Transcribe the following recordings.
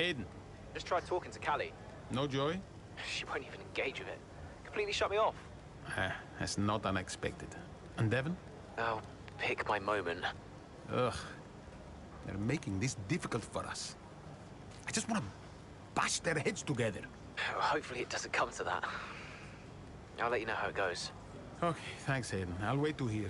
Aiden. Just tried talking to Callie. No joy? She won't even engage with it. Completely shut me off. That's not unexpected. And Devon? Oh, pick my moment. Ugh. They're making this difficult for us. I just want to bash their heads together. Well, hopefully it doesn't come to that. I'll let you know how it goes. Okay, thanks, Aiden. I'll wait to hear.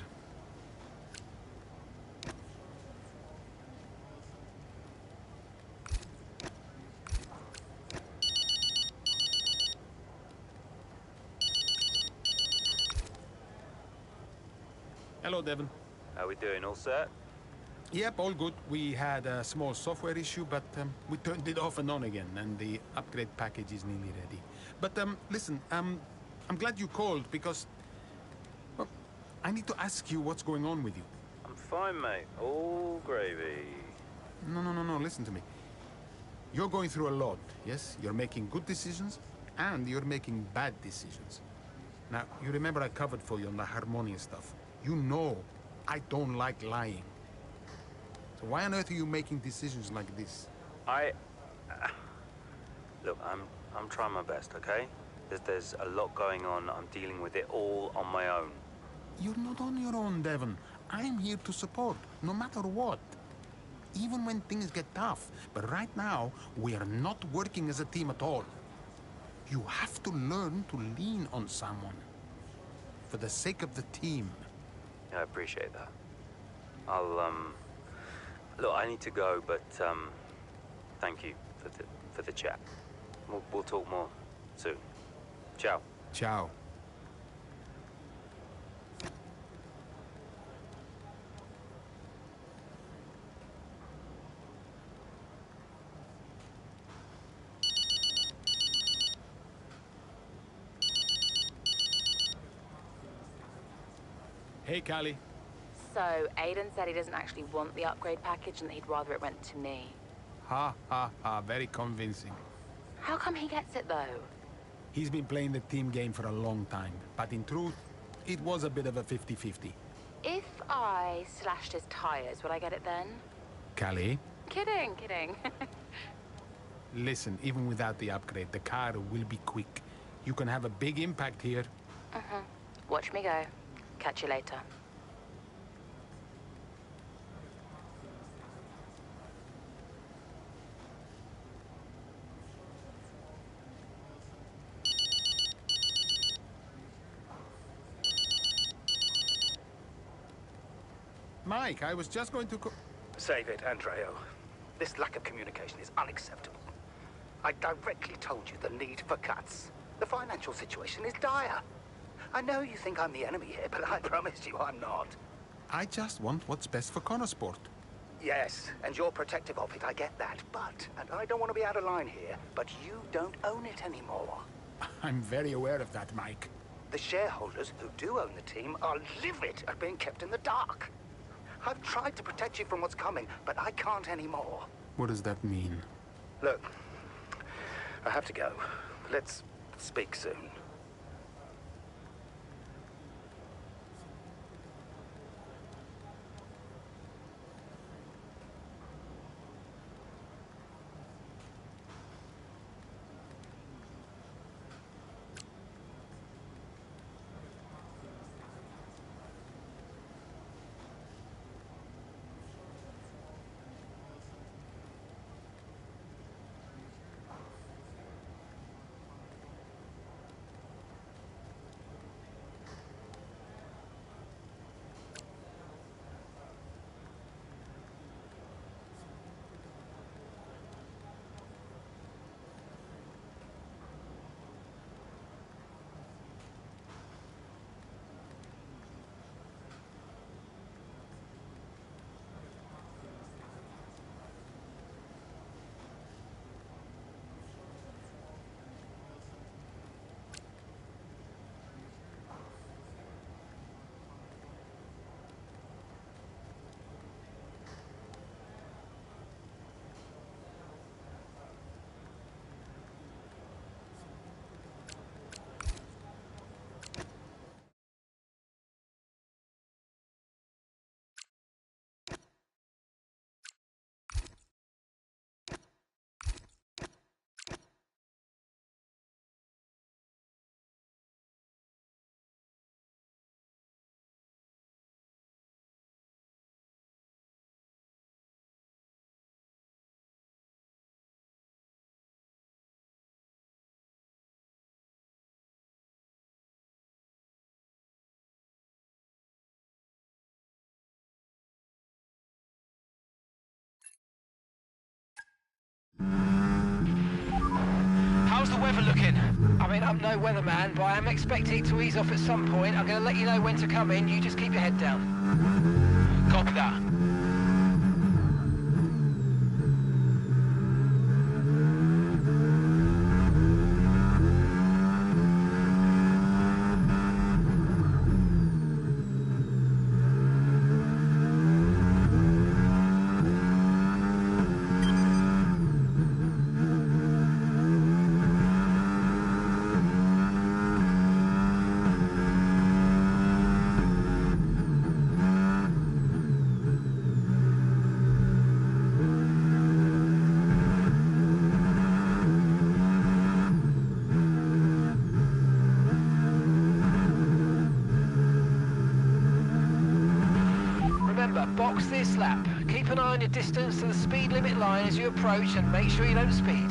Hello, Devon. How we doing? All set? Yep, all good. We had a small software issue, but we turned it off and on again, and the upgrade package is nearly ready. But listen, I'm glad you called because, well, I need to ask you what's going on with you. I'm fine, mate. All gravy. No, listen to me. You're going through a lot, yes? You're making good decisions, and you're making bad decisions. Now, you remember I covered for you on the Harmonia stuff. You know I don't like lying. So why on earth are you making decisions like this? Look, I'm trying my best, okay? There's a lot going on. I'm dealing with it all on my own. You're not on your own, Devon. I'm here to support, no matter what. Even when things get tough. But right now, we are not working as a team at all. You have to learn to lean on someone. For the sake of the team. Yeah, I appreciate that. Look, I need to go, but, thank you for the chat. We'll talk more soon. Ciao. Ciao. Hey, Callie. So, Aiden said he doesn't actually want the upgrade package and that he'd rather it went to me. Ha, ha, ha. Very convincing. How come he gets it, though? He's been playing the team game for a long time. But in truth, it was a bit of a 50-50. If I slashed his tires, would I get it then? Callie? Kidding. Listen, even without the upgrade, the car will be quick. You can have a big impact here. Watch me go. Catch you later. Mike, I was just going to Save it, Andreo. This lack of communication is unacceptable. I directly told you the need for cuts. The financial situation is dire. I know you think I'm the enemy here, but I promise you I'm not. I just want what's best for Connorsport. Yes, and you're protective of it, I get that. But, and I don't want to be out of line here, but you don't own it anymore. I'm very aware of that, Mike. The shareholders who do own the team are livid at being kept in the dark. I've tried to protect you from what's coming, but I can't anymore. What does that mean? Look, I have to go. Let's speak soon. overlooking. I mean, I'm no weatherman, but I am expecting it to ease off at some point. I'm going to let you know when to come in. You just keep your head down. Copy that. Box this lap. Keep an eye on your distance to the speed limit line as you approach and make sure you don't speed.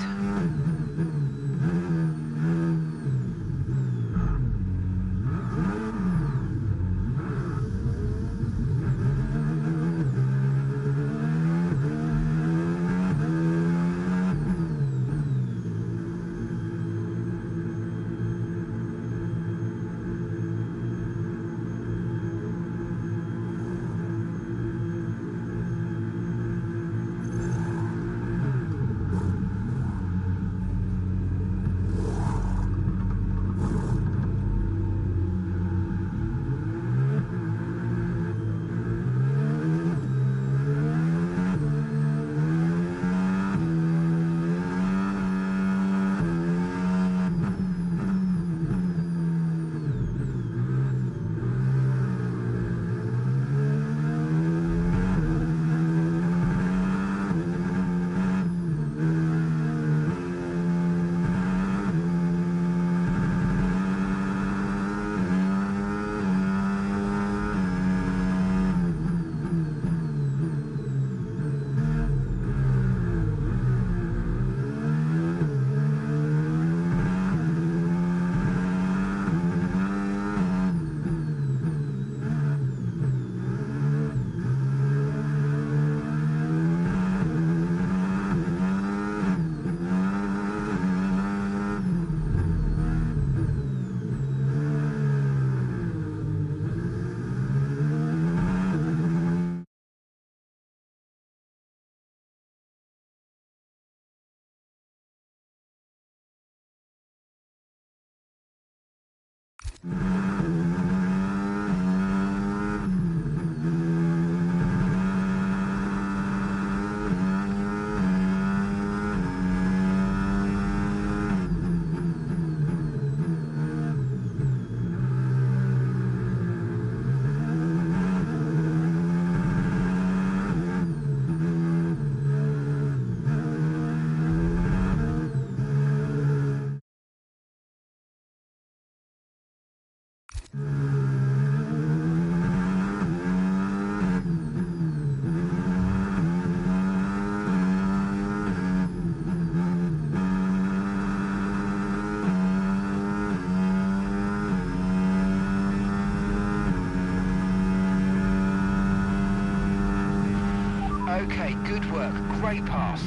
Okay, good work. Great pass.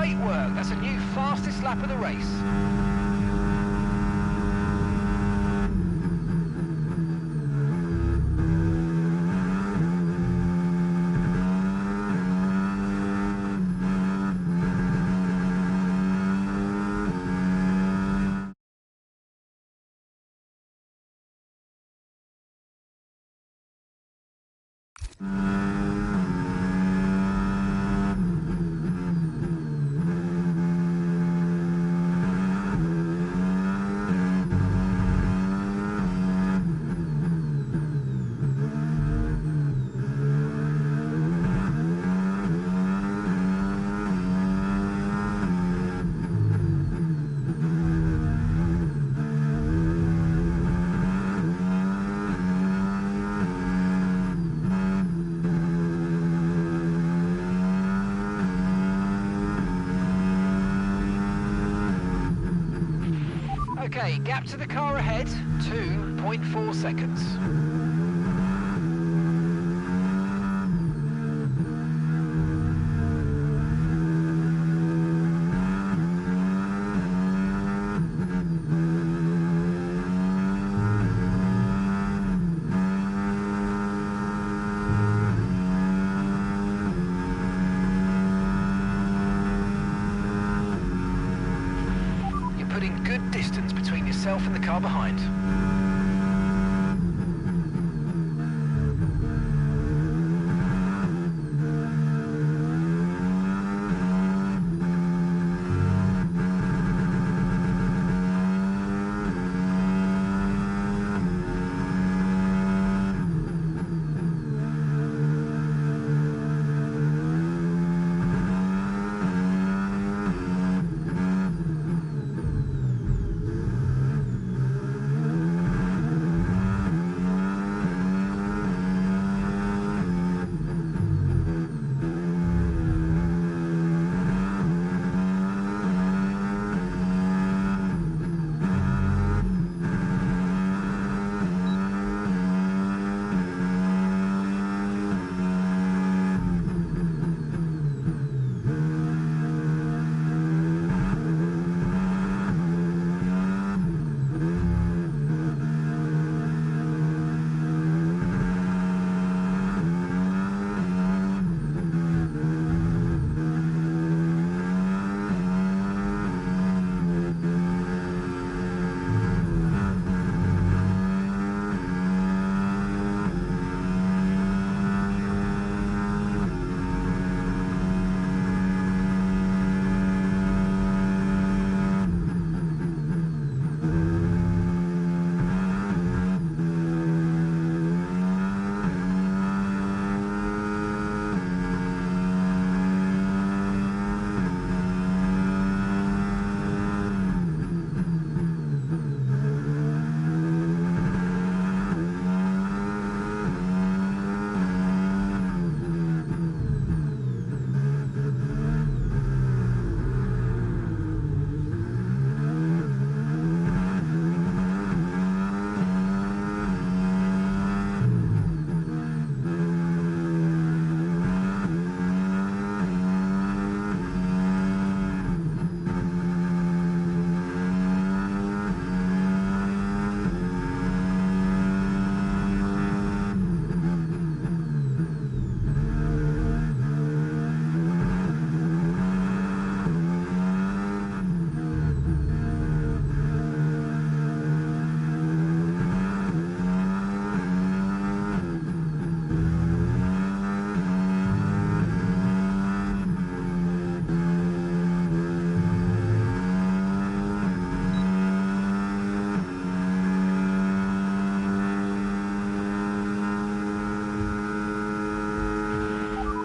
Great work. That's a new fastest lap of the race. Okay, gap to the car ahead, 2.4 seconds. Putting good distance between yourself and the car behind.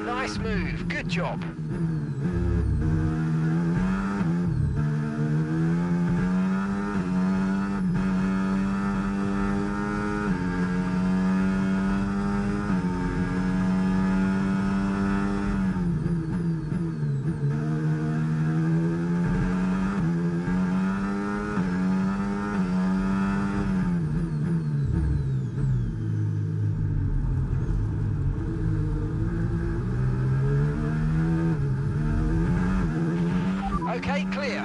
Nice move, good job. Okay, clear.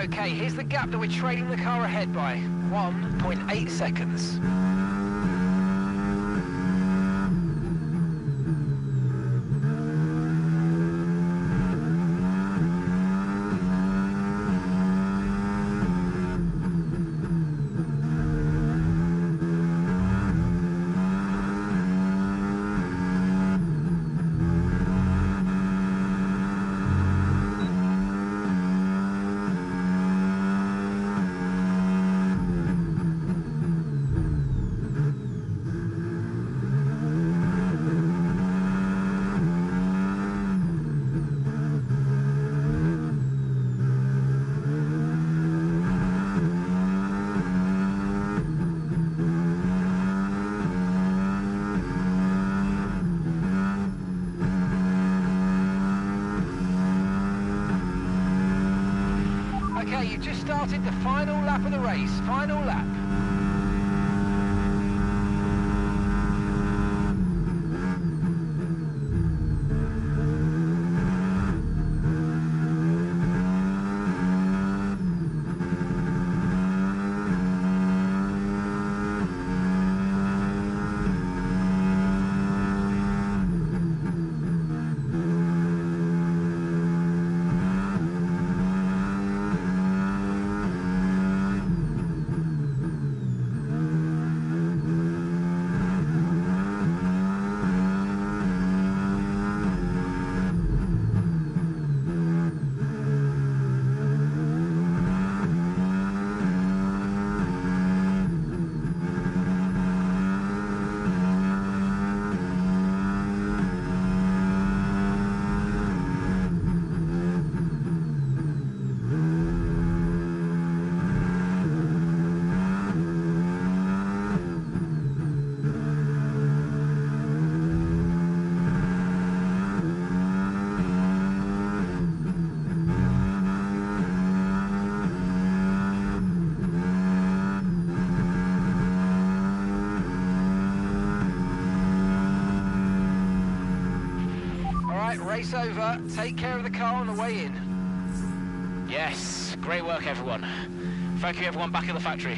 Okay, here's the gap that we're trailing the car ahead by. 1.8 seconds. Okay, you've just started the final lap of the race. Final lap. Race over. Take care of the car on the way in. Yes, great work everyone. Thank you everyone back at the factory.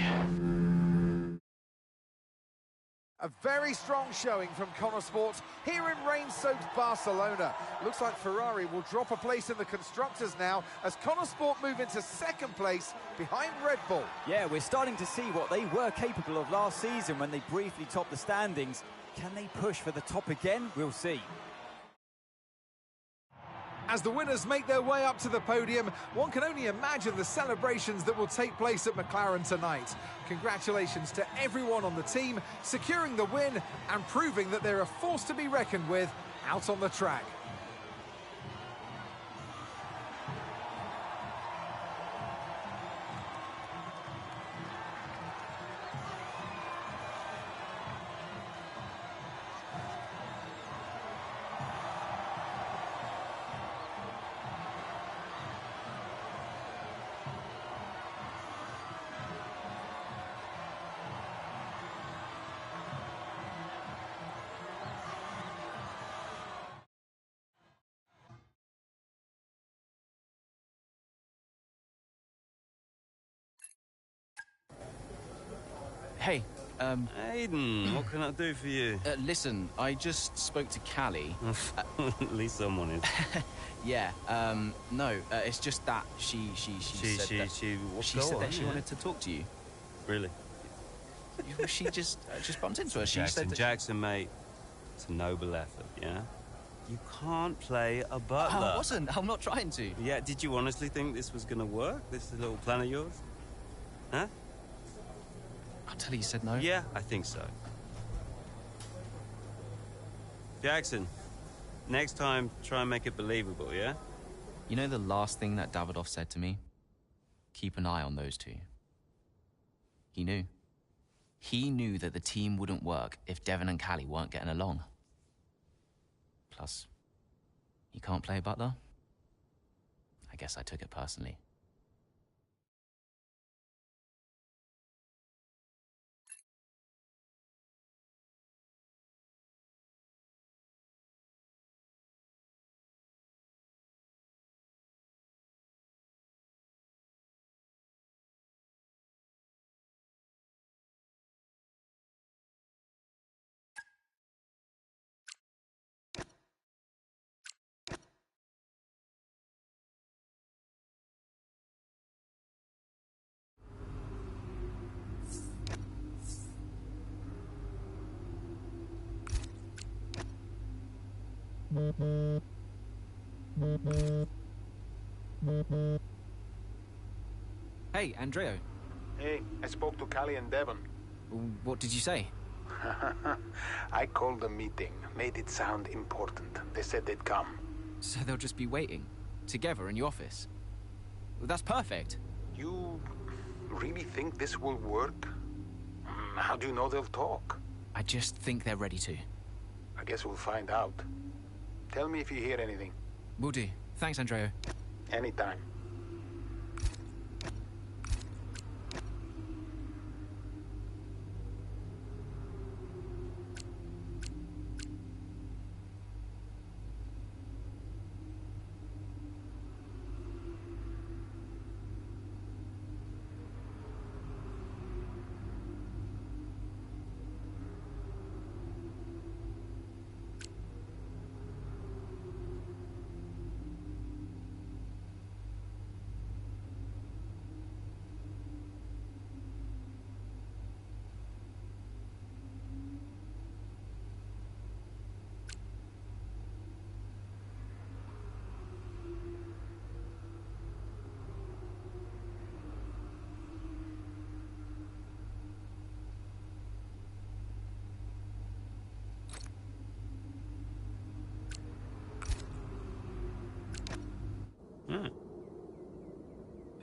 A very strong showing from Connor Sport here in rain-soaked Barcelona. Looks like Ferrari will drop a place in the Constructors now as Connor Sport move into second place behind Red Bull. Yeah, we're starting to see what they were capable of last season when they briefly topped the standings. Can they push for the top again? We'll see. As the winners make their way up to the podium, one can only imagine the celebrations that will take place at McLaren tonight. Congratulations to everyone on the team, securing the win and proving that they're a force to be reckoned with out on the track. Hey, Aiden, what can I do for you? listen, I just spoke to Callie. At least someone is. Yeah, no, it's just that she said that she wanted to talk to you. Really? Well, she just bumped into her. She Jackson, said that Jackson, mate, it's a noble effort, yeah? You can't play a butler. I wasn't. I'm not trying to. Yeah, did you honestly think this was gonna work? This little plan of yours? Huh? I'll tell you said no. Yeah, I think so. Jackson, next time, try and make it believable, yeah? You know the last thing that Davidoff said to me? Keep an eye on those two. He knew. He knew that the team wouldn't work if Devon and Callie weren't getting along. Plus, you can't play butler? I guess I took it personally. Hey, Andreo. Hey, I spoke to Callie and Devon. What did you say? I called a meeting, made it sound important. They said they'd come. So they'll just be waiting, together in your office? Well, that's perfect. You really think this will work? How do you know they'll talk? I just think they're ready to. I guess we'll find out. Tell me if you hear anything. Will do. Thanks, Andreo. Anytime.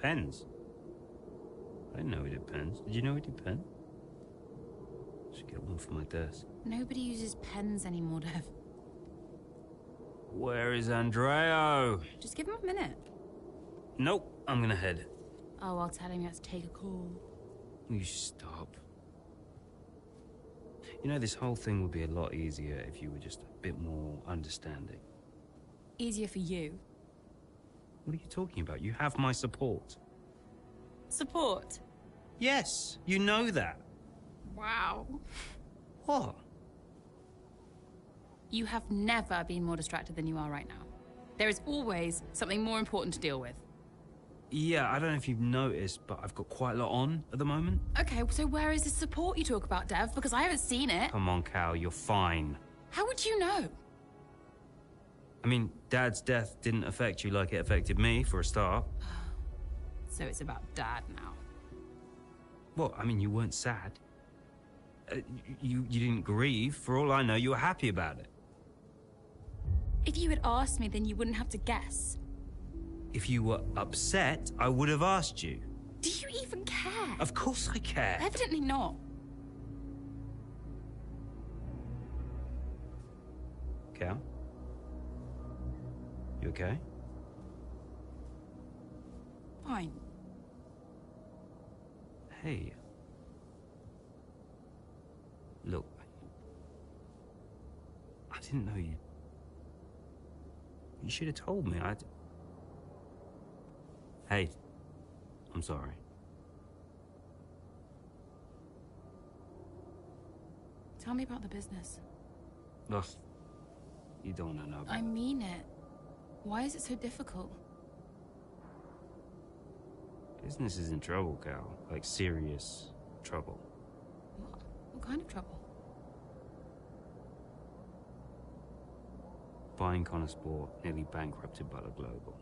Pens? I didn't know he did pens. Did you know he did pens? Should get one for my desk. Nobody uses pens anymore, Dev. Where is Andreo? Just give him a minute. Nope, I'm gonna head. Oh, I'll tell him you have to take a call. You stop. You know, this whole thing would be a lot easier if you were just a bit more understanding. Easier for you. What are you talking about? You have my support. Support? Yes, you know that. Wow. What? You have never been more distracted than you are right now. There is always something more important to deal with. Yeah, I don't know if you've noticed, but I've got quite a lot on at the moment. Okay, so where is the support you talk about, Dev? Because I haven't seen it. Come on, Cal, you're fine. How would you know? I mean, Dad's death didn't affect you like it affected me, for a start. So it's about Dad now. Well, I mean, you weren't sad. You didn't grieve. For all I know, you were happy about it. If you had asked me, then you wouldn't have to guess. If you were upset, I would have asked you. Do you even care? Of course I care. Evidently not. Cal? You okay? Fine. Hey. Look. I didn't know you. You should have told me. Hey. I'm sorry. Tell me about the business. Ugh. You don't want to know. I mean it. Why is it so difficult? Business is in trouble, Cal. Like, serious trouble. What kind of trouble? Buying Connor Sport nearly bankrupted Butler Global.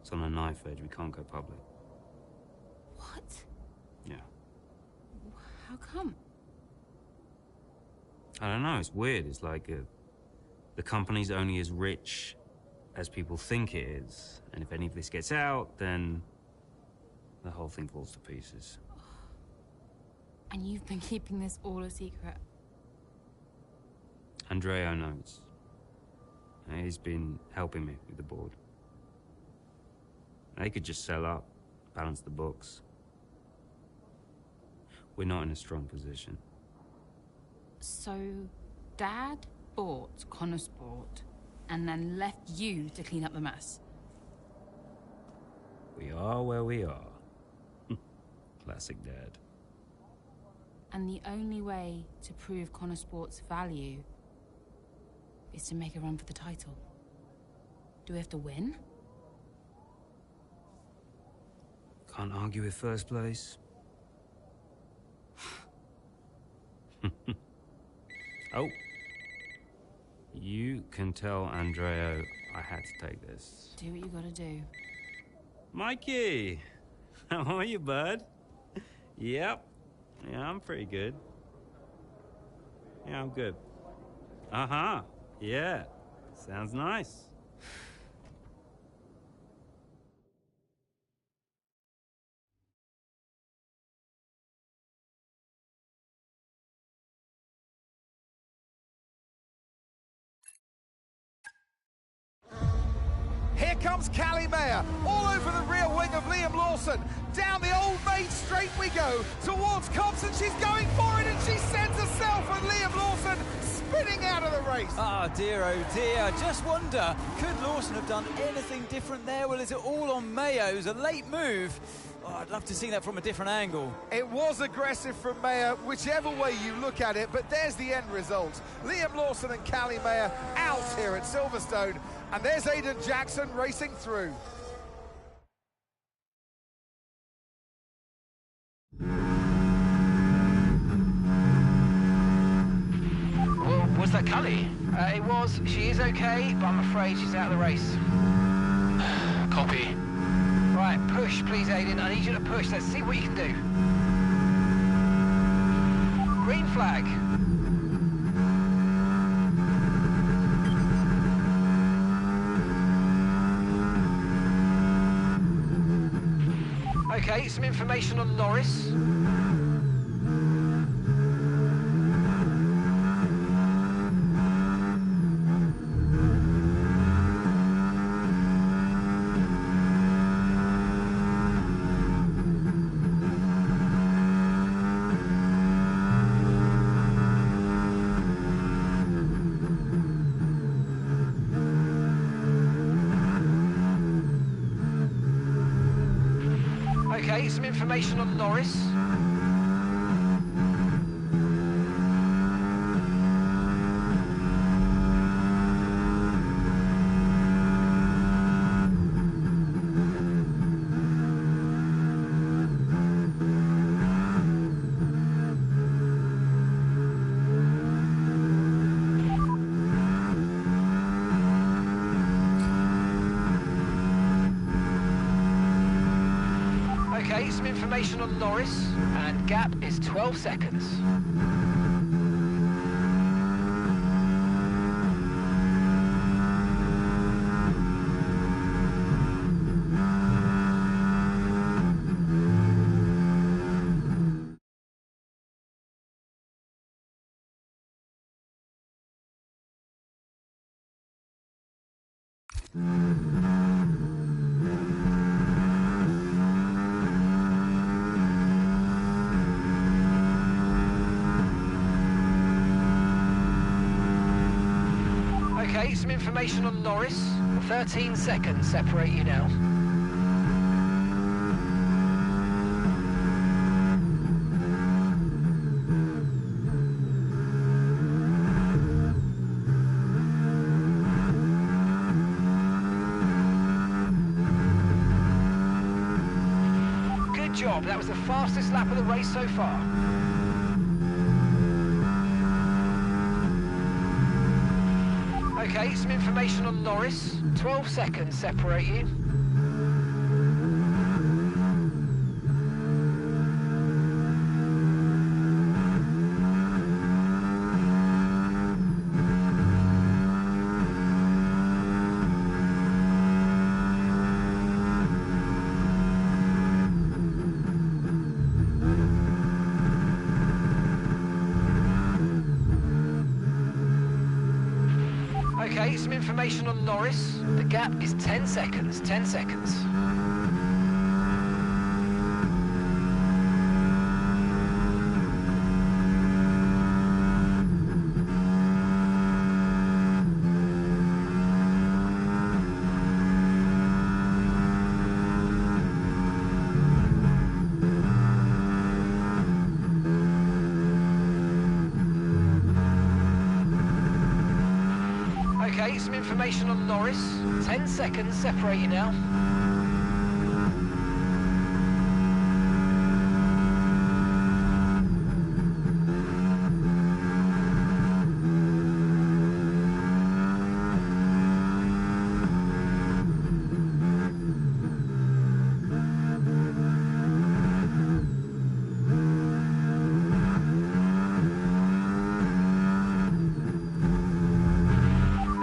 It's on a knife edge. We can't go public. What? Yeah. How come? I don't know. It's weird. It's like the company's only as rich as people think it is. And if any of this gets out, then the whole thing falls to pieces. And you've been keeping this all a secret? Andrea knows. He's been helping me with the board. They could just sell up, balance the books. We're not in a strong position. So, Dad bought Connor Sport and then left you to clean up the mess? We are where we are. Classic Dad. And the only way to prove Connor Sport's value is to make a run for the title. Do we have to win? Can't argue with first place. Oh. You can tell Andrea I had to take this. Do what you gotta do. Mikey! How are you, bud? Yep. Yeah, I'm pretty good. Yeah, I'm good. Uh-huh. Yeah. Sounds nice. Here comes Callie Mayer, all over the rear wing of Liam Lawson. Down the Old Maid Straight we go, towards Cobbs, and she's going for it, and she sends herself and Liam Lawson spinning out of the race. Oh dear, I just wonder, could Lawson have done anything different there? Well, is it all on Mayo's? A late move? Oh, I'd love to see that from a different angle. It was aggressive from Mayer, whichever way you look at it, but there's the end result. Liam Lawson and Callie Mayer out here at Silverstone, and there's Aidan Jackson racing through. Well, was that Cully? It was. She is okay, but I'm afraid she's out of the race. Copy. Right, push, please, Aidan. I need you to push. Let's see what you can do. Green flag. Okay, some information on Norris. Okay, some information on Norris. Okay, some information on Norris, and gap is 12 seconds. Okay, some information on Norris. 13 seconds separate you now. job. That was the fastest lap of the race so far. Okay, some information on Norris. 12 seconds separate you. Okay, some information on Norris. The gap is 10 seconds, 10 seconds. Okay, some information on Norris. 10 seconds separate you now.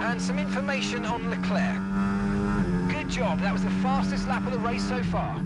And some information on Leclerc. Good job, that was the fastest lap of the race so far.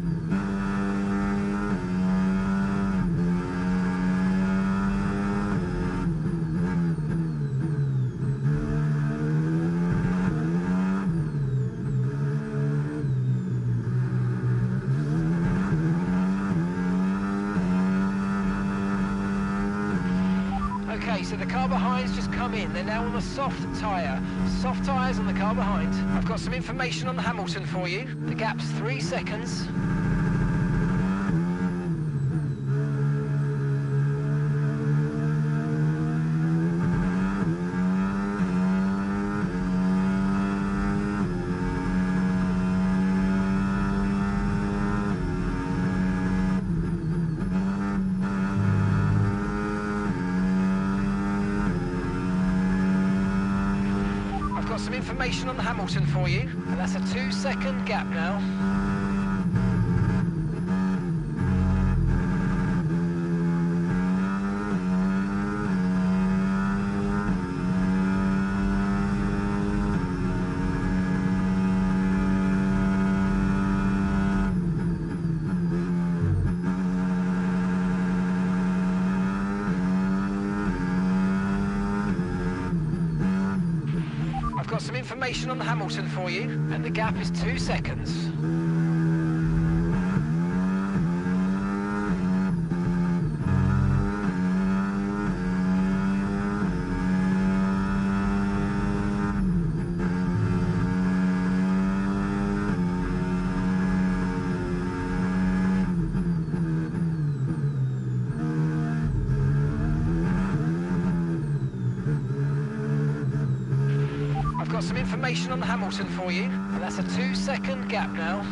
Okay, so the car behind's just come in. They're now on a soft tyre. Soft tyres on the car behind. I've got some information on Hamilton for you. The gap's 3 seconds. Got some information on Hamilton for you, and that's a 2-second gap now. I've got some information on Hamilton for you, and the gap is 2 seconds. I've got some information on Hamilton for you, and that's a 2-second gap now.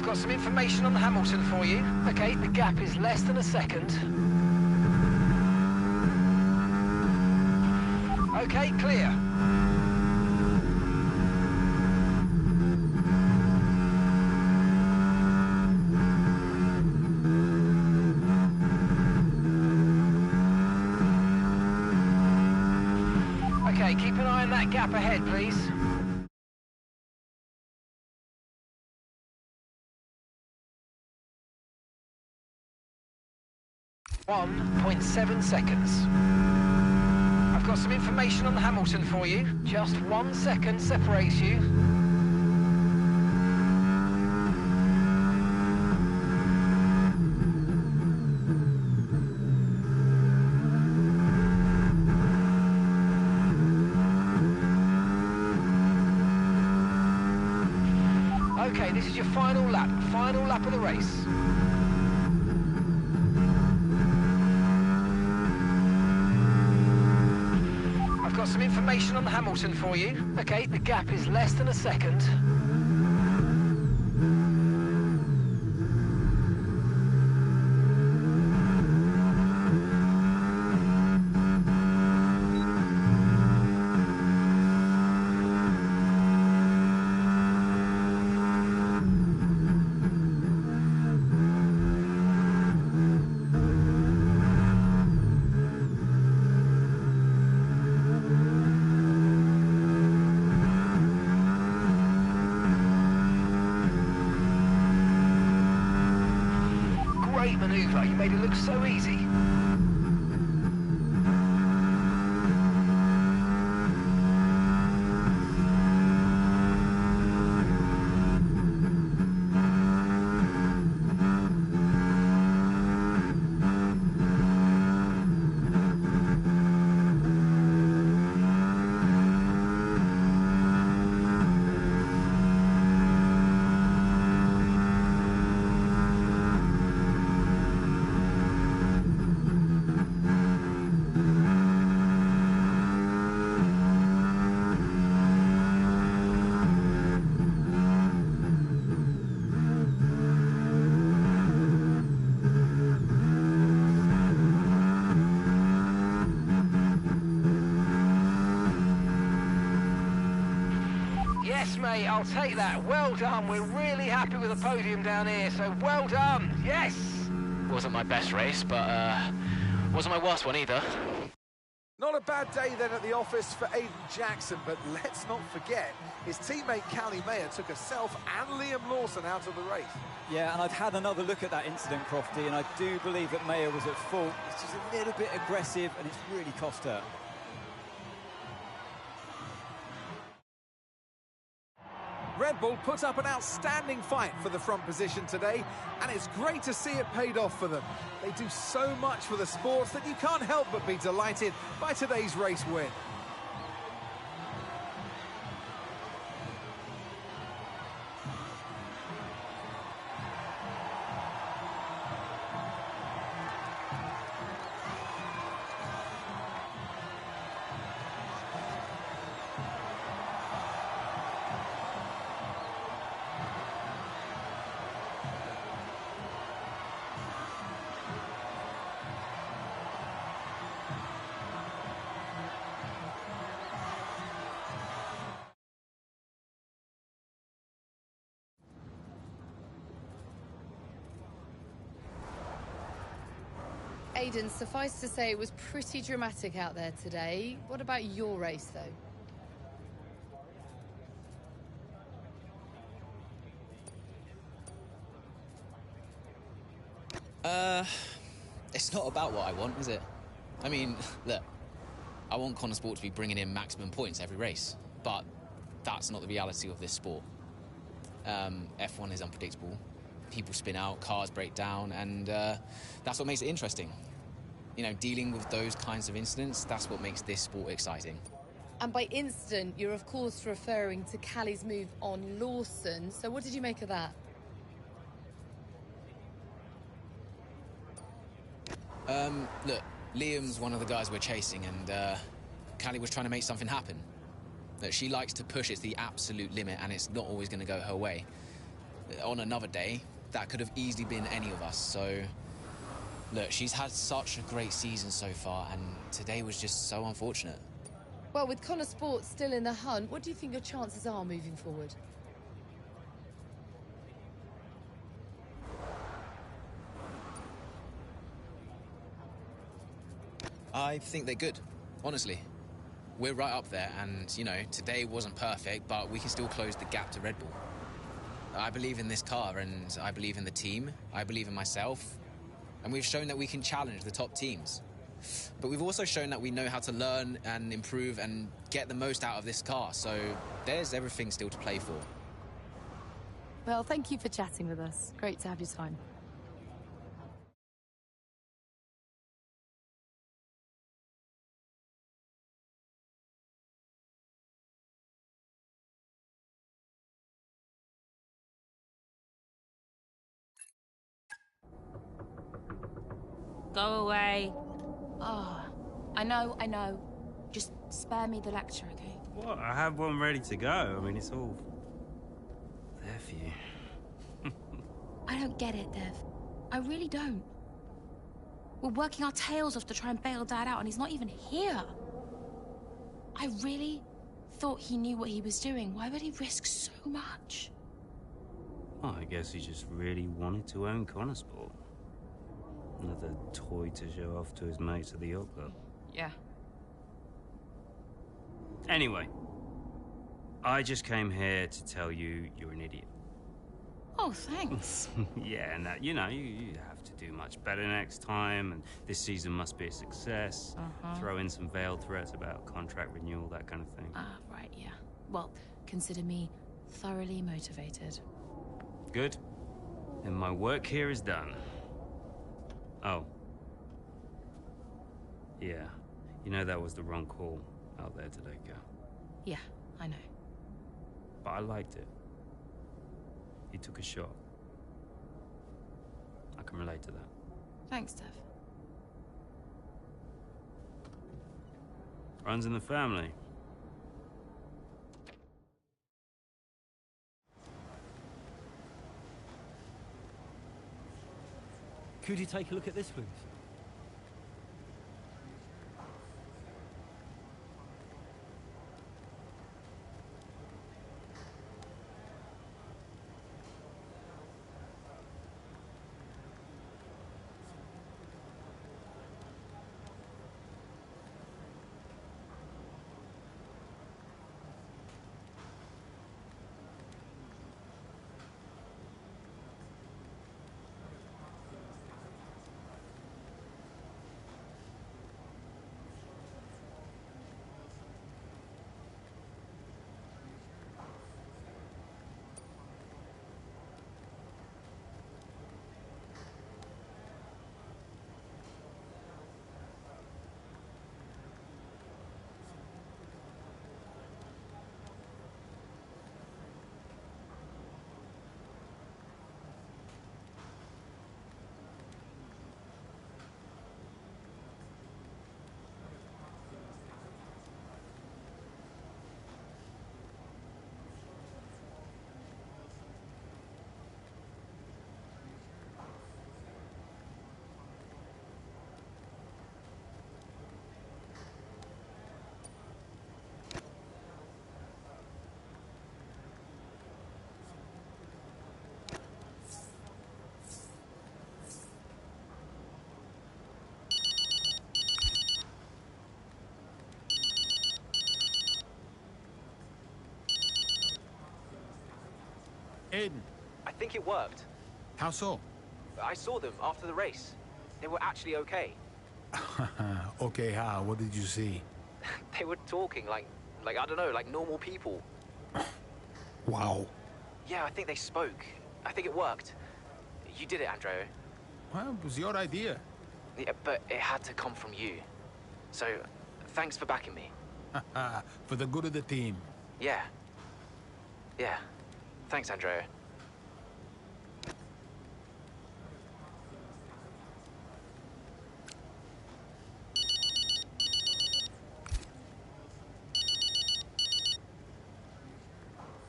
Got some information on Hamilton for you. Okay, the gap is less than a second. Okay, clear. Okay, keep an eye on that gap ahead, please. 1.7 seconds. I've got some information on Hamilton for you. Just 1 second separates you. Okay, this is your final lap of the race. I've got some information on Hamilton for you. Okay, the gap is less than a second. Great manoeuvre, you made it look so easy. Yes, mate, I'll take that. Well done. We're really happy with the podium down here, so well done. Yes! Wasn't my best race, but wasn't my worst one either. Not a bad day then at the office for Aiden Jackson, but let's not forget, his teammate Callie Mayer took herself and Liam Lawson out of the race. Yeah, and I've had another look at that incident, Crofty, and I do believe that Mayer was at fault. It's just a little bit aggressive, and it's really cost her. Red Bull put up an outstanding fight for the front position today, and it's great to see it paid off for them. They do so much for the sport that you can't help but be delighted by today's race win. Aiden, suffice to say it was pretty dramatic out there today. What about your race, though? It's not about what I want, is it? I mean, look, I want Connor Sport to be bringing in maximum points every race, but that's not the reality of this sport. F1 is unpredictable. People spin out, cars break down, and that's what makes it interesting. You know, dealing with those kinds of incidents, that's what makes this sport exciting. And by incident, you're of course referring to Callie's move on Lawson. So what did you make of that? Look, Liam's one of the guys we're chasing, and Callie was trying to make something happen. Look, she likes to push it to the absolute limit, and it's not always going to go her way. On another day, that could have easily been any of us, so... Look, she's had such a great season so far, and today was just so unfortunate. Well, with Connor Sport still in the hunt, what do you think your chances are moving forward? I think they're good, honestly. We're right up there, and, you know, today wasn't perfect, but we can still close the gap to Red Bull. I believe in this car, and I believe in the team. I believe in myself. And we've shown that we can challenge the top teams. But we've also shown that we know how to learn and improve and get the most out of this car. So there's everything still to play for. Well, thank you for chatting with us. Great to have your time. Go away. Oh, I know. Just spare me the lecture, okay? What? I have one ready to go. I mean, it's all there for you. I don't get it, Dev. I really don't. We're working our tails off to try and bail Dad out, and he's not even here. I really thought he knew what he was doing. Why would he risk so much? Well, I guess he just really wanted to own Connorsport. Another toy to show off to his mates at the yacht club. Yeah. Anyway, I just came here to tell you you're an idiot. Oh, thanks. Yeah, and that, you know, you have to do much better next time, and this season must be a success. Throw in some veiled threats about contract renewal, that kind of thing. Ah, right, yeah. Well, consider me thoroughly motivated. Good. Then my work here is done. Oh. Yeah. You know that was the wrong call out there today, girl. Yeah, I know. But I liked it. You took a shot. I can relate to that. Thanks, Dev. Runs in the family. Could you take a look at this, please? Aiden. I think it worked. How so? I saw them after the race. They were actually okay. Okay, how? What did you see? They were talking like, I don't know, like normal people. Wow. Yeah, I think they spoke. I think it worked. You did it, Andrea. Well, it was your idea. Yeah, but it had to come from you. So, thanks for backing me. For the good of the team. Yeah. Yeah. Thanks, Andrea.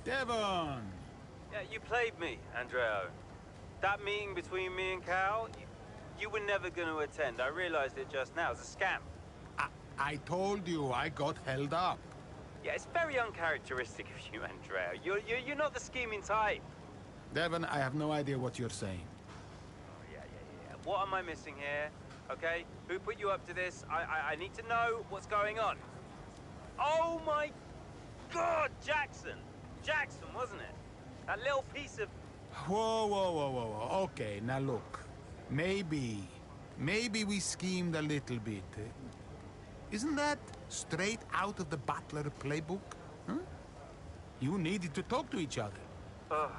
Devon! Yeah, you played me, Andreo. That meeting between me and Cal, you were never going to attend. I realized it just now. It's a scam. I told you I got held up. Yeah, it's very uncharacteristic of you, Andreo. You're not the scheming type. Devon, I have no idea what you're saying. Oh, yeah. What am I missing here? Okay? Who put you up to this? I need to know what's going on. Oh my God, Jackson! Jackson, wasn't it? That little piece of... Whoa. Okay, now look. Maybe we schemed a little bit. Isn't that straight out of the Butler playbook? Huh? You needed to talk to each other. Oh,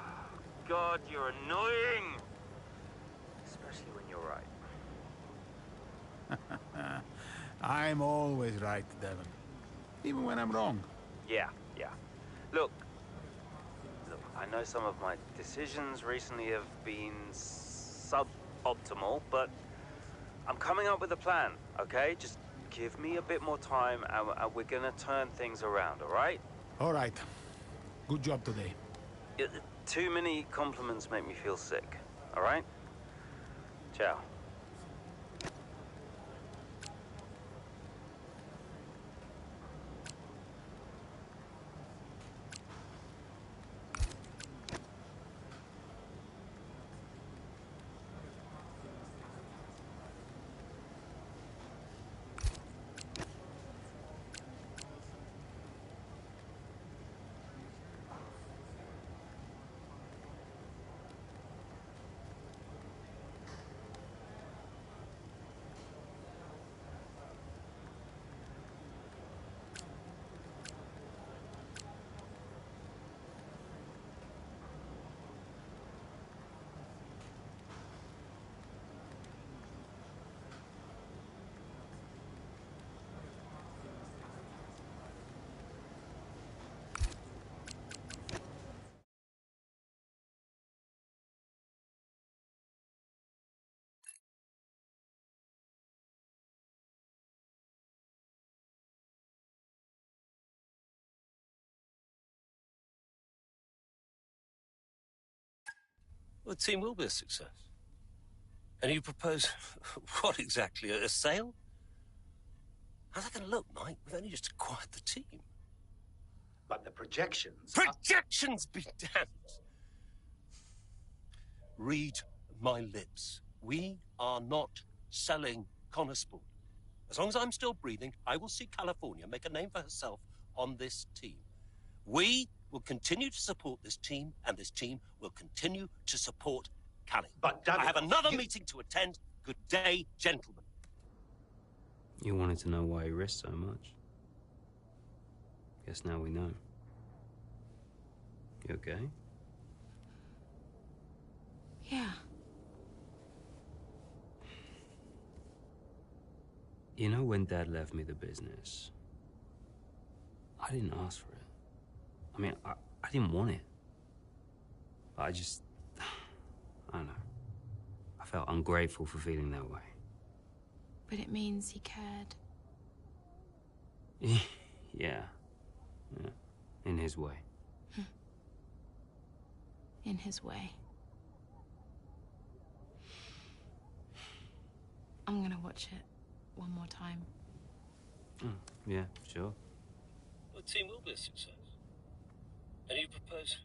God, you're annoying! Especially when you're right. I'm always right, Devon. Even when I'm wrong. Yeah. Look, I know some of my decisions recently have been suboptimal, but I'm coming up with a plan, okay? Just give me a bit more time and we're gonna turn things around, all right? All right. Good job today. Too many compliments make me feel sick, all right? Ciao. Well, the team will be a success. And you propose, what exactly, a sale? How's that going to look, Mike? We've only just acquired the team. But the projections... Projections be damned! Read my lips. We are not selling Connorsport. As long as I'm still breathing, I will see California make a name for herself on this team. We will continue to support this team, and this team will continue to support Cali. But I have another meeting to attend. Good day, gentlemen. You wanted to know why he risked so much. Guess now we know. You okay? Yeah. You know, when Dad left me the business, I didn't ask for it. I mean, I didn't want it. But I don't know. I felt ungrateful for feeling that way. But it means he cared. Yeah. In his way. In his way. I'm gonna watch it one more time. Yeah, sure. The team will be a success. And you propose...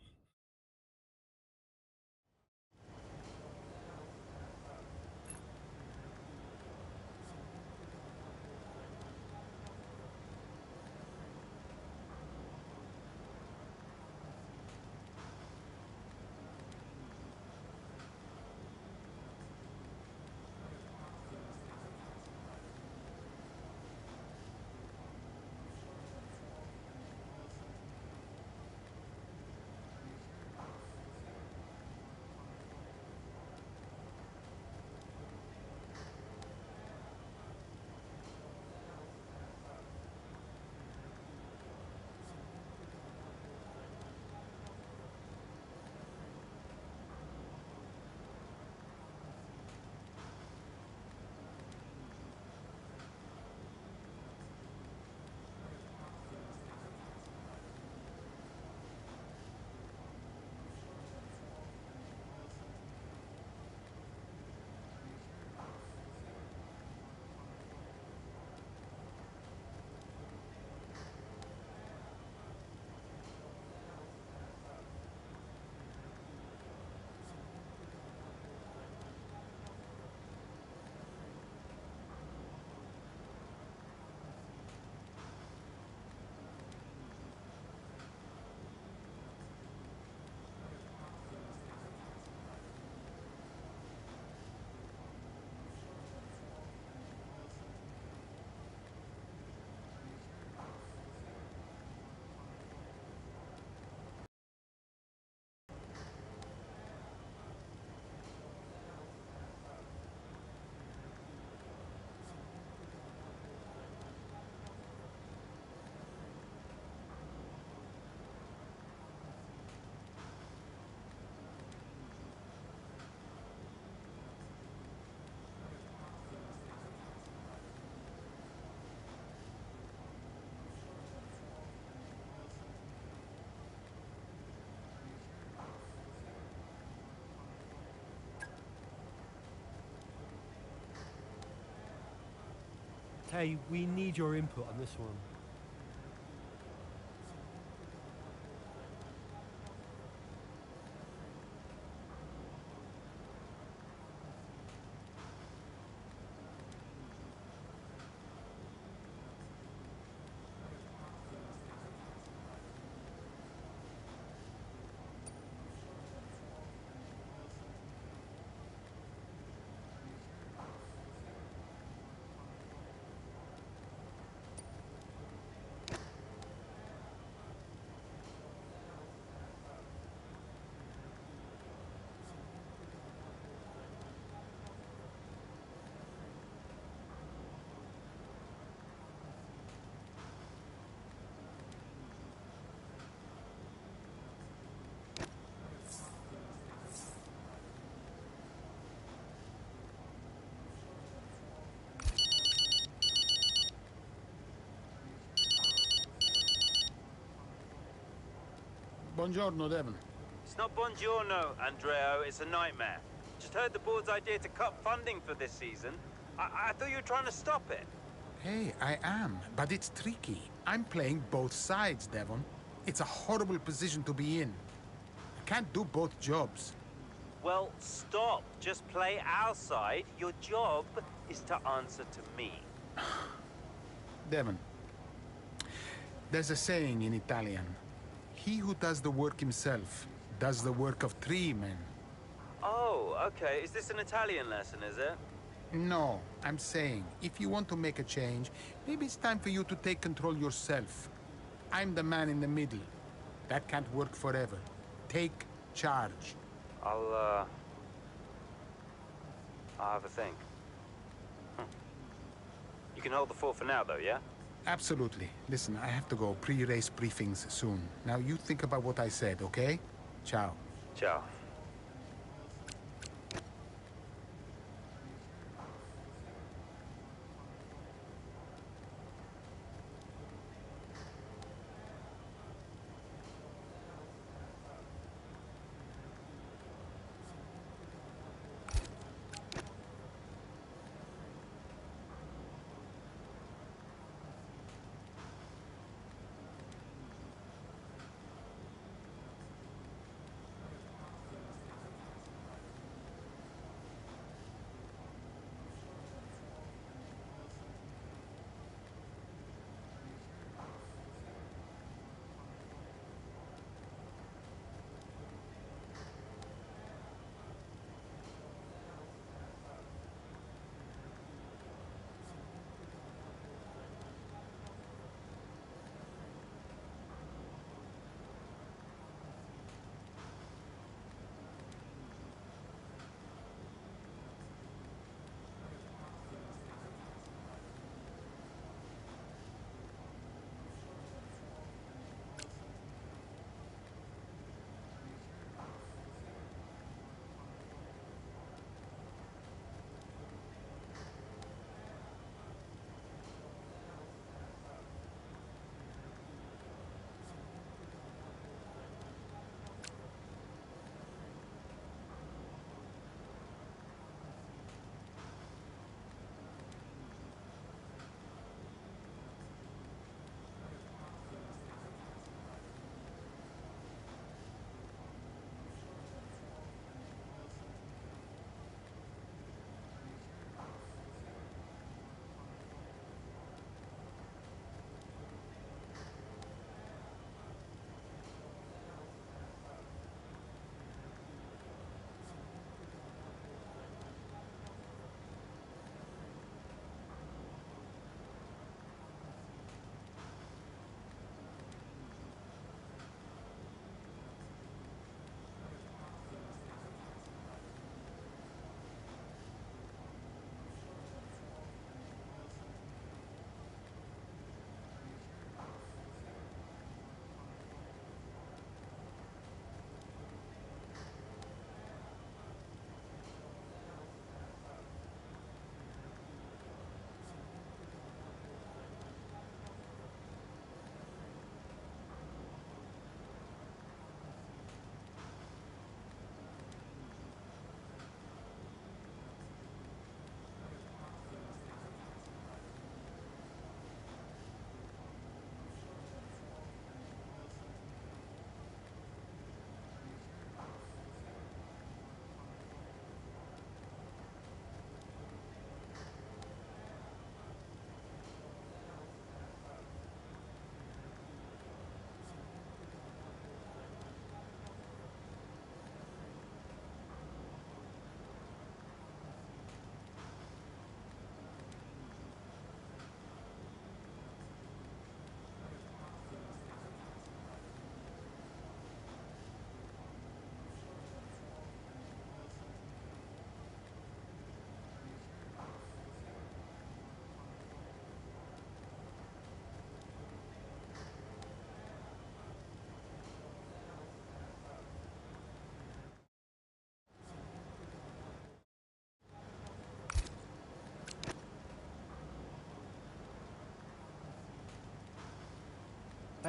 Hey, we need your input on this one. Buongiorno, Devon. It's not buongiorno, Andreo. It's a nightmare. Just heard the board's idea to cut funding for this season. I thought you were trying to stop it. Hey, I am, but it's tricky. I'm playing both sides, Devon. It's a horrible position to be in. I can't do both jobs. Well, stop. Just play our side. Your job is to answer to me. Devon, there's a saying in Italian. He who does the work himself does the work of 3 men. Oh, okay. Is this an Italian lesson, is it? No, I'm saying, if you want to make a change, maybe it's time for you to take control yourself. I'm the man in the middle. That can't work forever. Take charge. I'll have a think. You can hold the fort for now, though, yeah? Absolutely. Listen, I have to go. Pre-race briefings soon. Now you think about what I said, okay? Ciao. Ciao.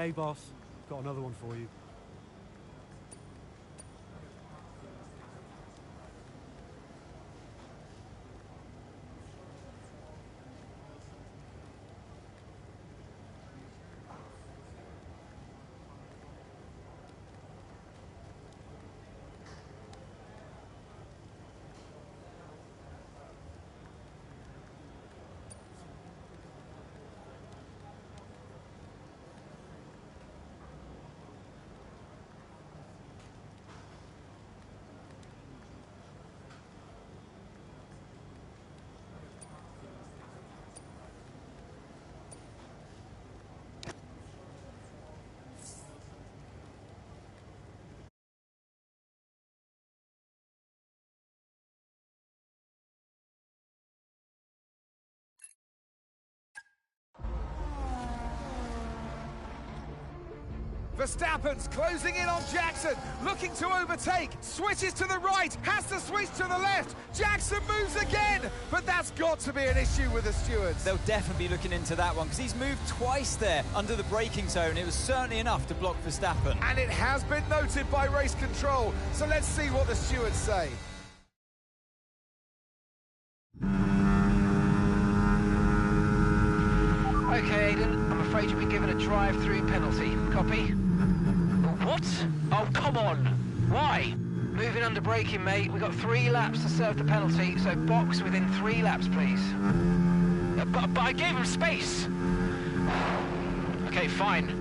Hey, boss. Got another one for you. Verstappen's closing in on Jackson, looking to overtake, switches to the right, has to switch to the left, Jackson moves again, but that's got to be an issue with the stewards. They'll definitely be looking into that one, because he's moved twice there under the braking zone. It was certainly enough to block Verstappen. And it has been noted by race control, so let's see what the stewards say. Okay, Aiden, I'm afraid you've been given a drive-through penalty. Copy? What? Oh, come on! Why? Moving under braking, mate. We've got 3 laps to serve the penalty, so box within 3 laps, please. But I gave him space! Okay, fine.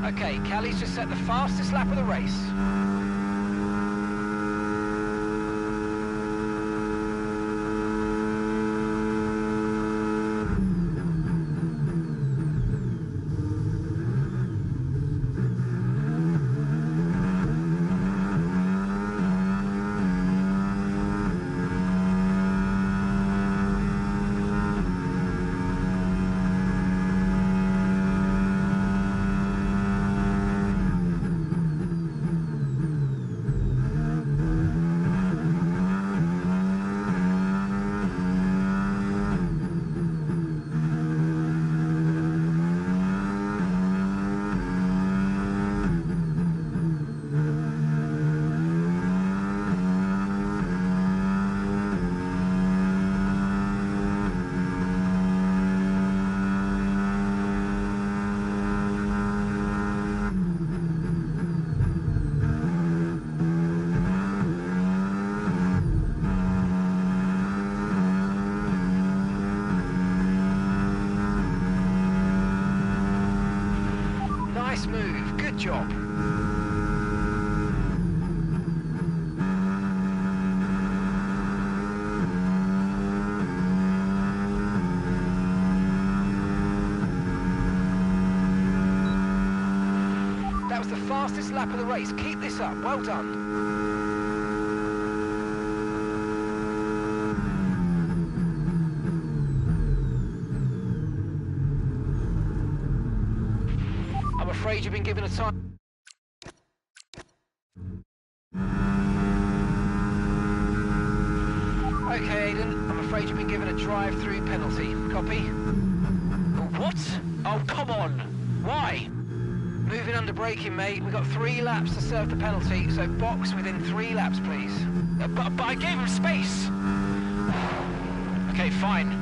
Okay, Callie's just set the fastest lap of the race. Nice move. Good job. That was the fastest lap of the race. Keep this up. Well done. I'm afraid you've been given a time. Okay, Aiden. I'm afraid you've been given a drive-through penalty. Copy? What? Oh, come on. Why? Moving under braking, mate. We've got 3 laps to serve the penalty, so box within 3 laps, please. But I gave him space! Okay, fine.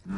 Great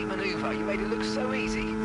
manoeuvre. You made it look so easy.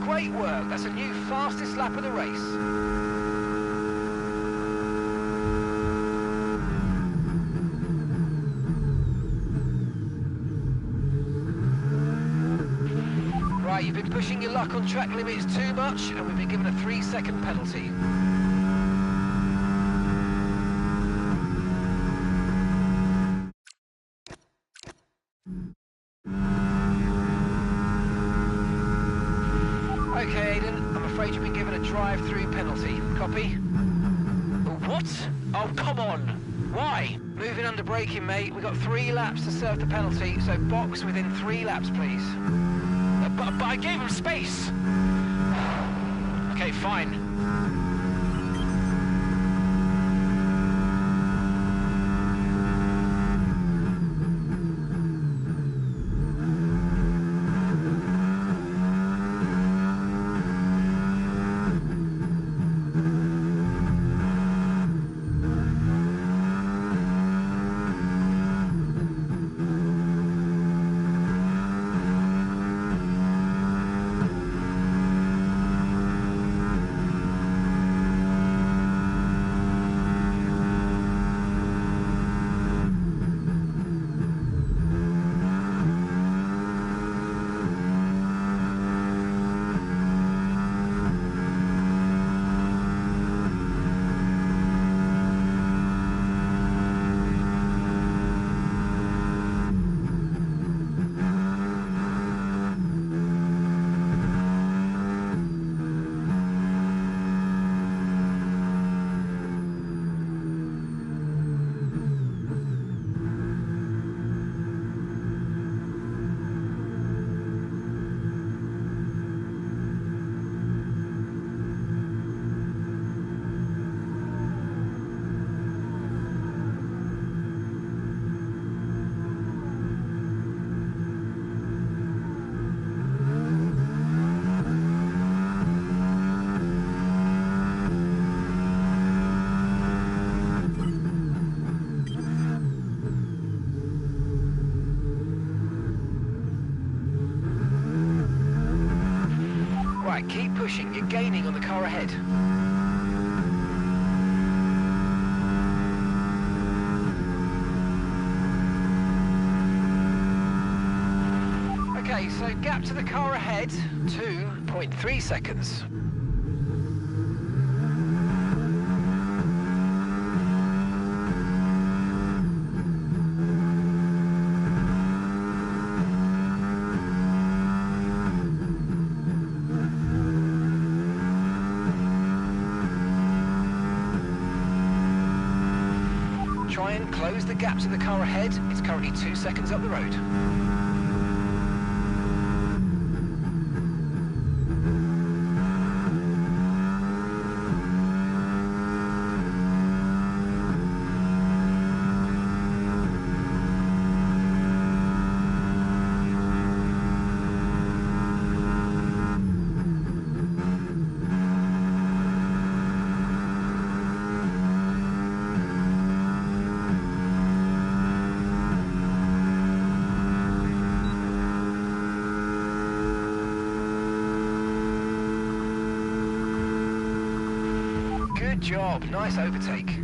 Great work. That's a new fastest lap of the race. Right, you've been pushing your luck on track limits too much, and we've been given a 3-second penalty. Okay, Aiden, I'm afraid you've been given a drive-through penalty. Copy? What? Oh, come on! Why? Moving under braking, mate. We've got 3 laps to serve the penalty, so box within 3 laps, please. But I gave him space! Okay, fine. Right, keep pushing. You're gaining on the car ahead. Okay, so gap to the car ahead, 2.3 seconds. Try and close the gap to the car ahead. It's currently 2 seconds up the road. Good job, nice overtake.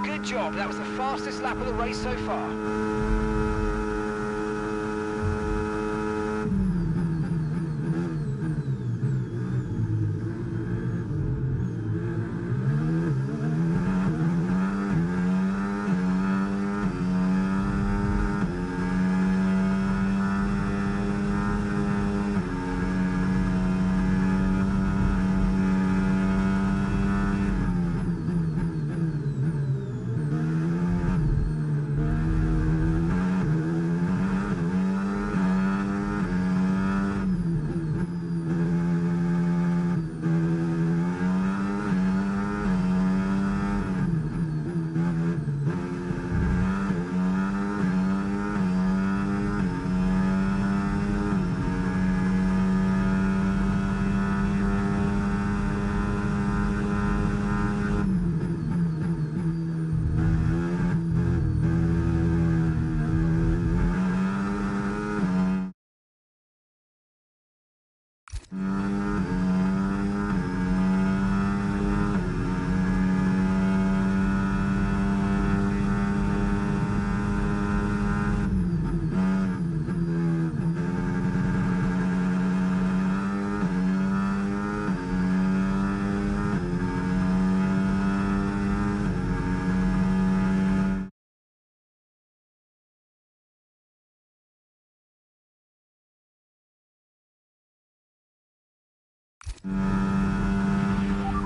Good job, that was the fastest lap of the race so far.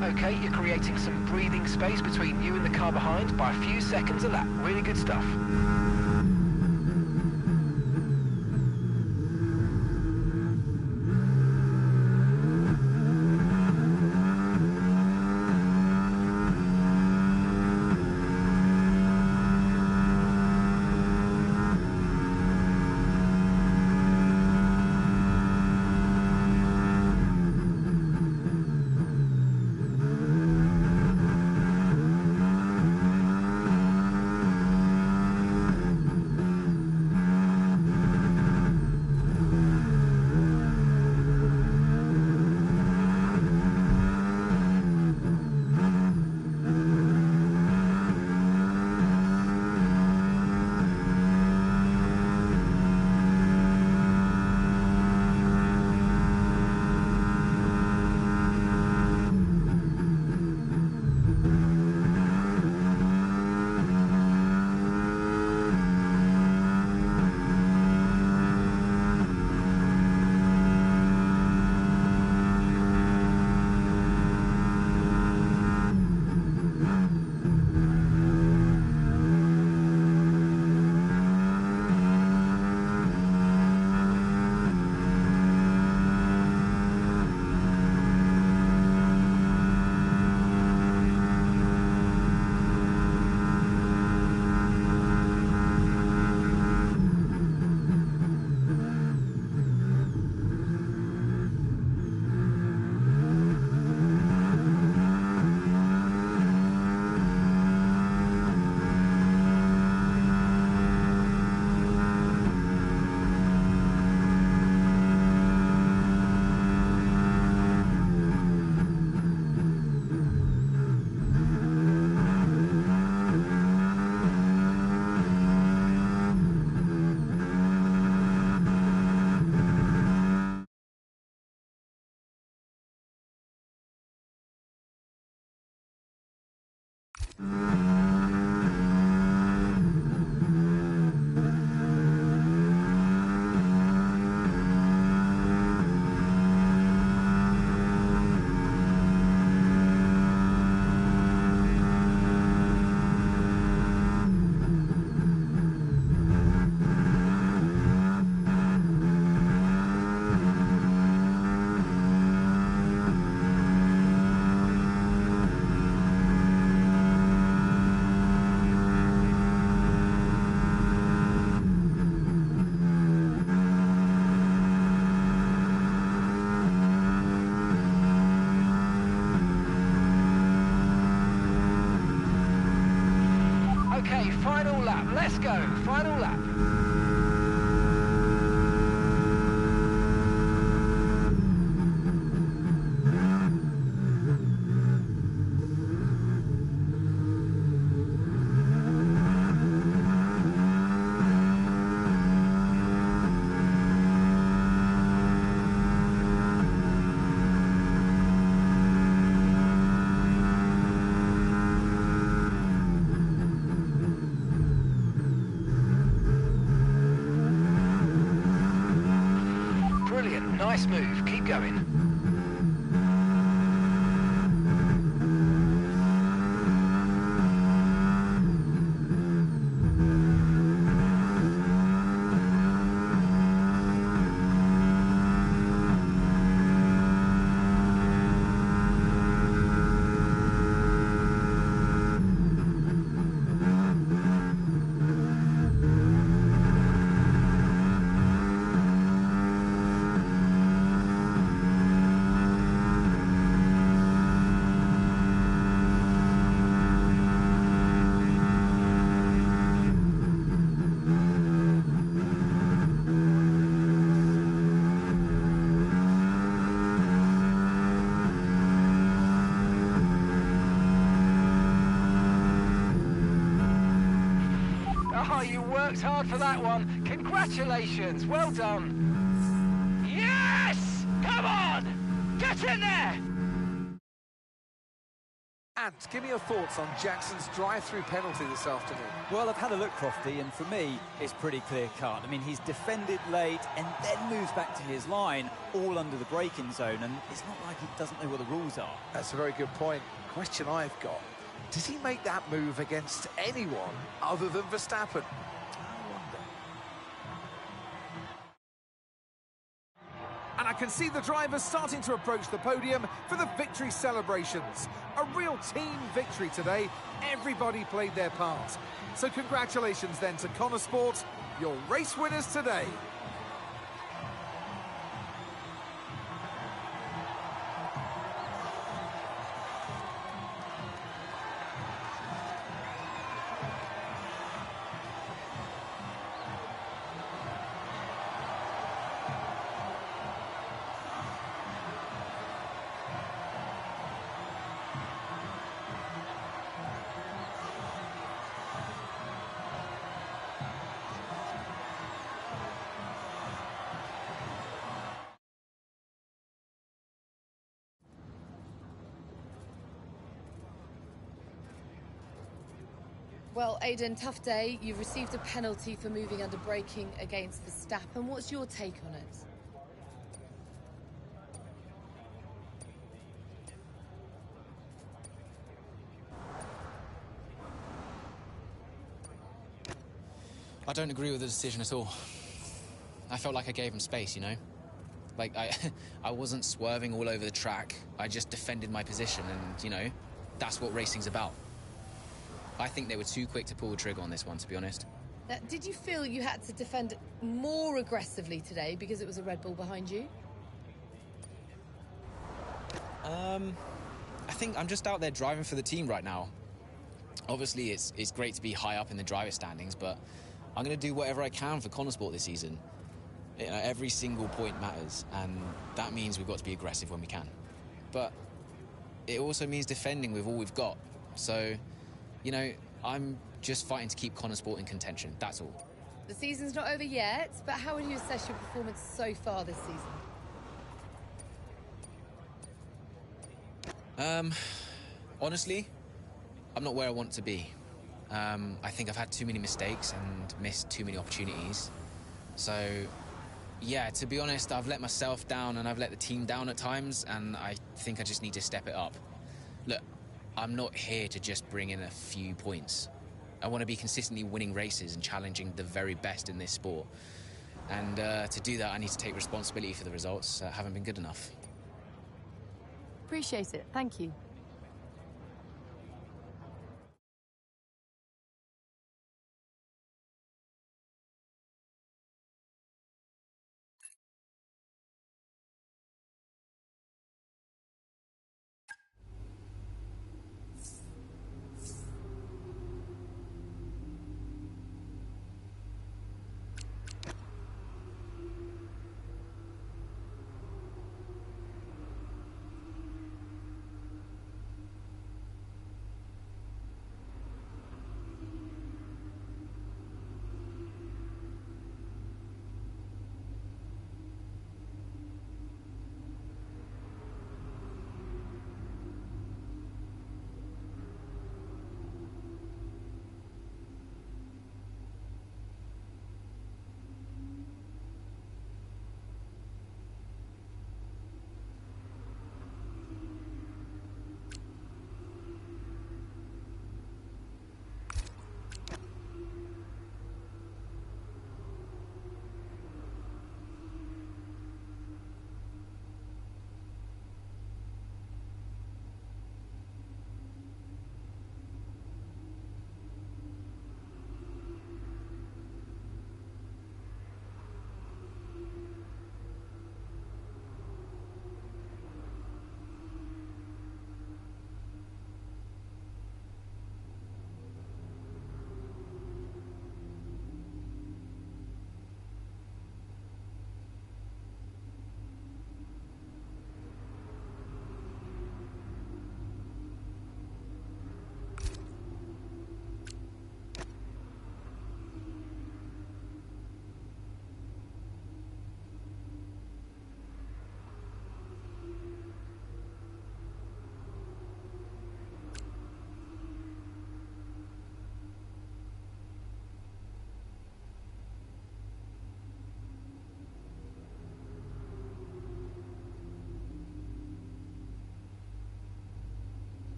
Okay, you're creating some breathing space between you and the car behind by a few seconds a lap. Really good stuff. Okay, final lap. Let's go. Final lap. Brilliant, nice move. Keep going. Oh, you worked hard for that one. Congratulations. Well done. Yes! Come on! Get in there! And give me your thoughts on Jackson's drive-through penalty this afternoon. Well, I've had a look, Crofty, and for me, it's pretty clear-cut. I mean, he's defended late and then moves back to his line, all under the braking zone, and it's not like he doesn't know what the rules are. That's a very good point. Question I've got, does he make that move against anyone other than Verstappen? I wonder. And I can see the drivers starting to approach the podium for the victory celebrations. A real team victory today. Everybody played their part. So congratulations then to Connor Sport, your race winners today. Well, Aiden, tough day. You've received a penalty for moving under braking against Verstappen. What's your take on it? I don't agree with the decision at all. I felt like I gave him space, you know? Like, I wasn't swerving all over the track. I just defended my position and, you know, that's what racing's about. I think they were too quick to pull the trigger on this one, to be honest. Did you feel you had to defend more aggressively today because it was a Red Bull behind you? I think I'm just out there driving for the team right now. Obviously, it's great to be high up in the driver standings, but I'm going to do whatever I can for Connor Sport this season. You know, every single point matters, and that means we've got to be aggressive when we can. But it also means defending with all we've got. So, you know, I'm just fighting to keep Connor Sport in contention, that's all. The season's not over yet, but how would you assess your performance so far this season? Honestly, I'm not where I want to be. I think I've had too many mistakes and missed too many opportunities. So, yeah, to be honest, I've let myself down and I've let the team down at times, and I think I just need to step it up. Look, I'm not here to just bring in a few points. I want to be consistently winning races and challenging the very best in this sport. And to do that, I need to take responsibility for the results that haven't been good enough. Appreciate it. Thank you.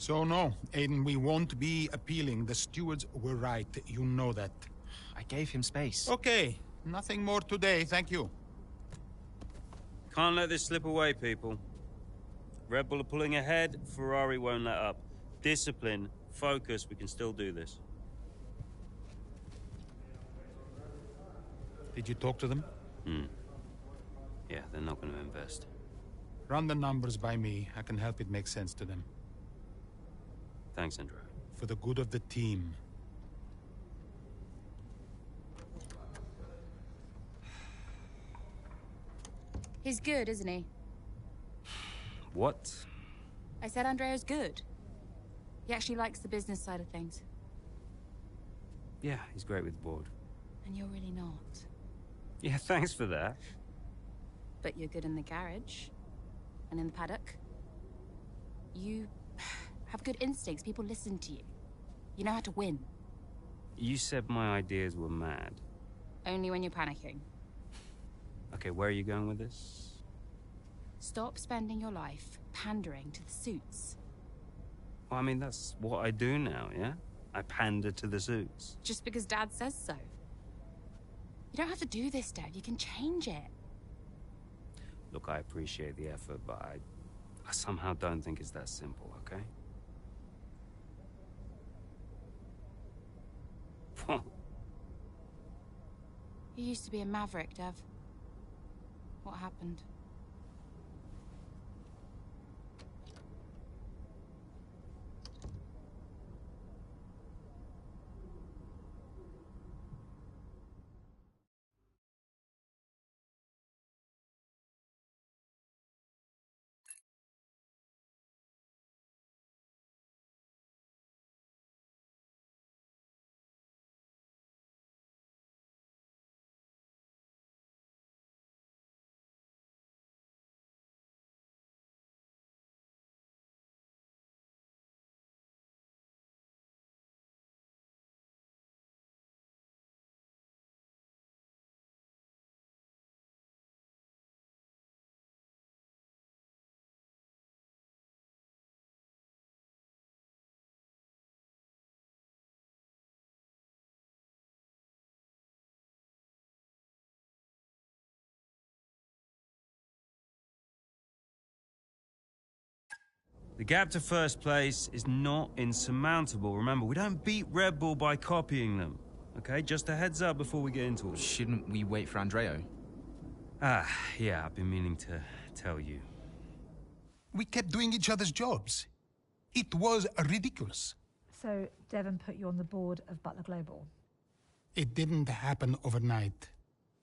So no, Aiden, we won't be appealing. The stewards were right. You know that. I gave him space. Okay, nothing more today, thank you. Can't let this slip away, people. Red Bull are pulling ahead, Ferrari won't let up. Discipline, focus, we can still do this. Did you talk to them? Yeah, they're not going to invest. Run the numbers by me. I can help it make sense to them. Thanks, Andrew. For the good of the team. He's good, isn't he? What? I said Andrea's good. He actually likes the business side of things. Yeah, he's great with the board. And you're really not. Yeah, thanks for that. But you're good in the garage. And in the paddock. You have good instincts. People listen to you. You know how to win. You said my ideas were mad. Only when you're panicking. Okay, where are you going with this? Stop spending your life pandering to the suits. Well, I mean, that's what I do now, yeah? I pander to the suits. Just because Dad says so. You don't have to do this, Dad. You can change it. Look, I appreciate the effort, but I somehow don't think it's that simple, okay? You used to be a maverick, Dev. What happened? The gap to first place is not insurmountable. Remember, we don't beat Red Bull by copying them. Okay, just a heads up before we get into it. Shouldn't we wait for Andreo? Yeah, I've been meaning to tell you. We kept doing each other's jobs. It was ridiculous. So Devon put you on the board of Butler Global? It didn't happen overnight.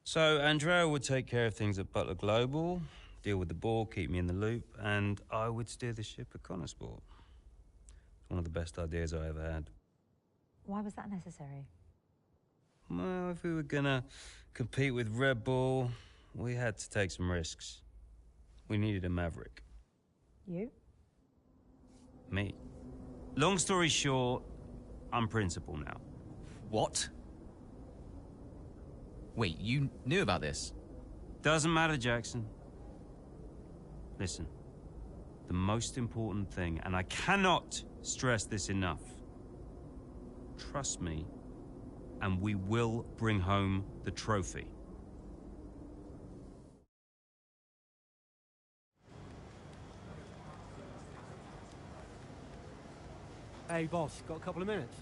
So Andreo would take care of things at Butler Global, deal with the board, keep me in the loop, and I would steer the ship at Connorsport. One of the best ideas I ever had. Why was that necessary? Well, if we were gonna compete with Red Bull, we had to take some risks. We needed a maverick. You? Me. Long story short, I'm principal now. What? Wait, you knew about this? Doesn't matter, Jackson. Listen, the most important thing, and I cannot stress this enough, trust me, and we will bring home the trophy. Hey, boss, got a couple of minutes?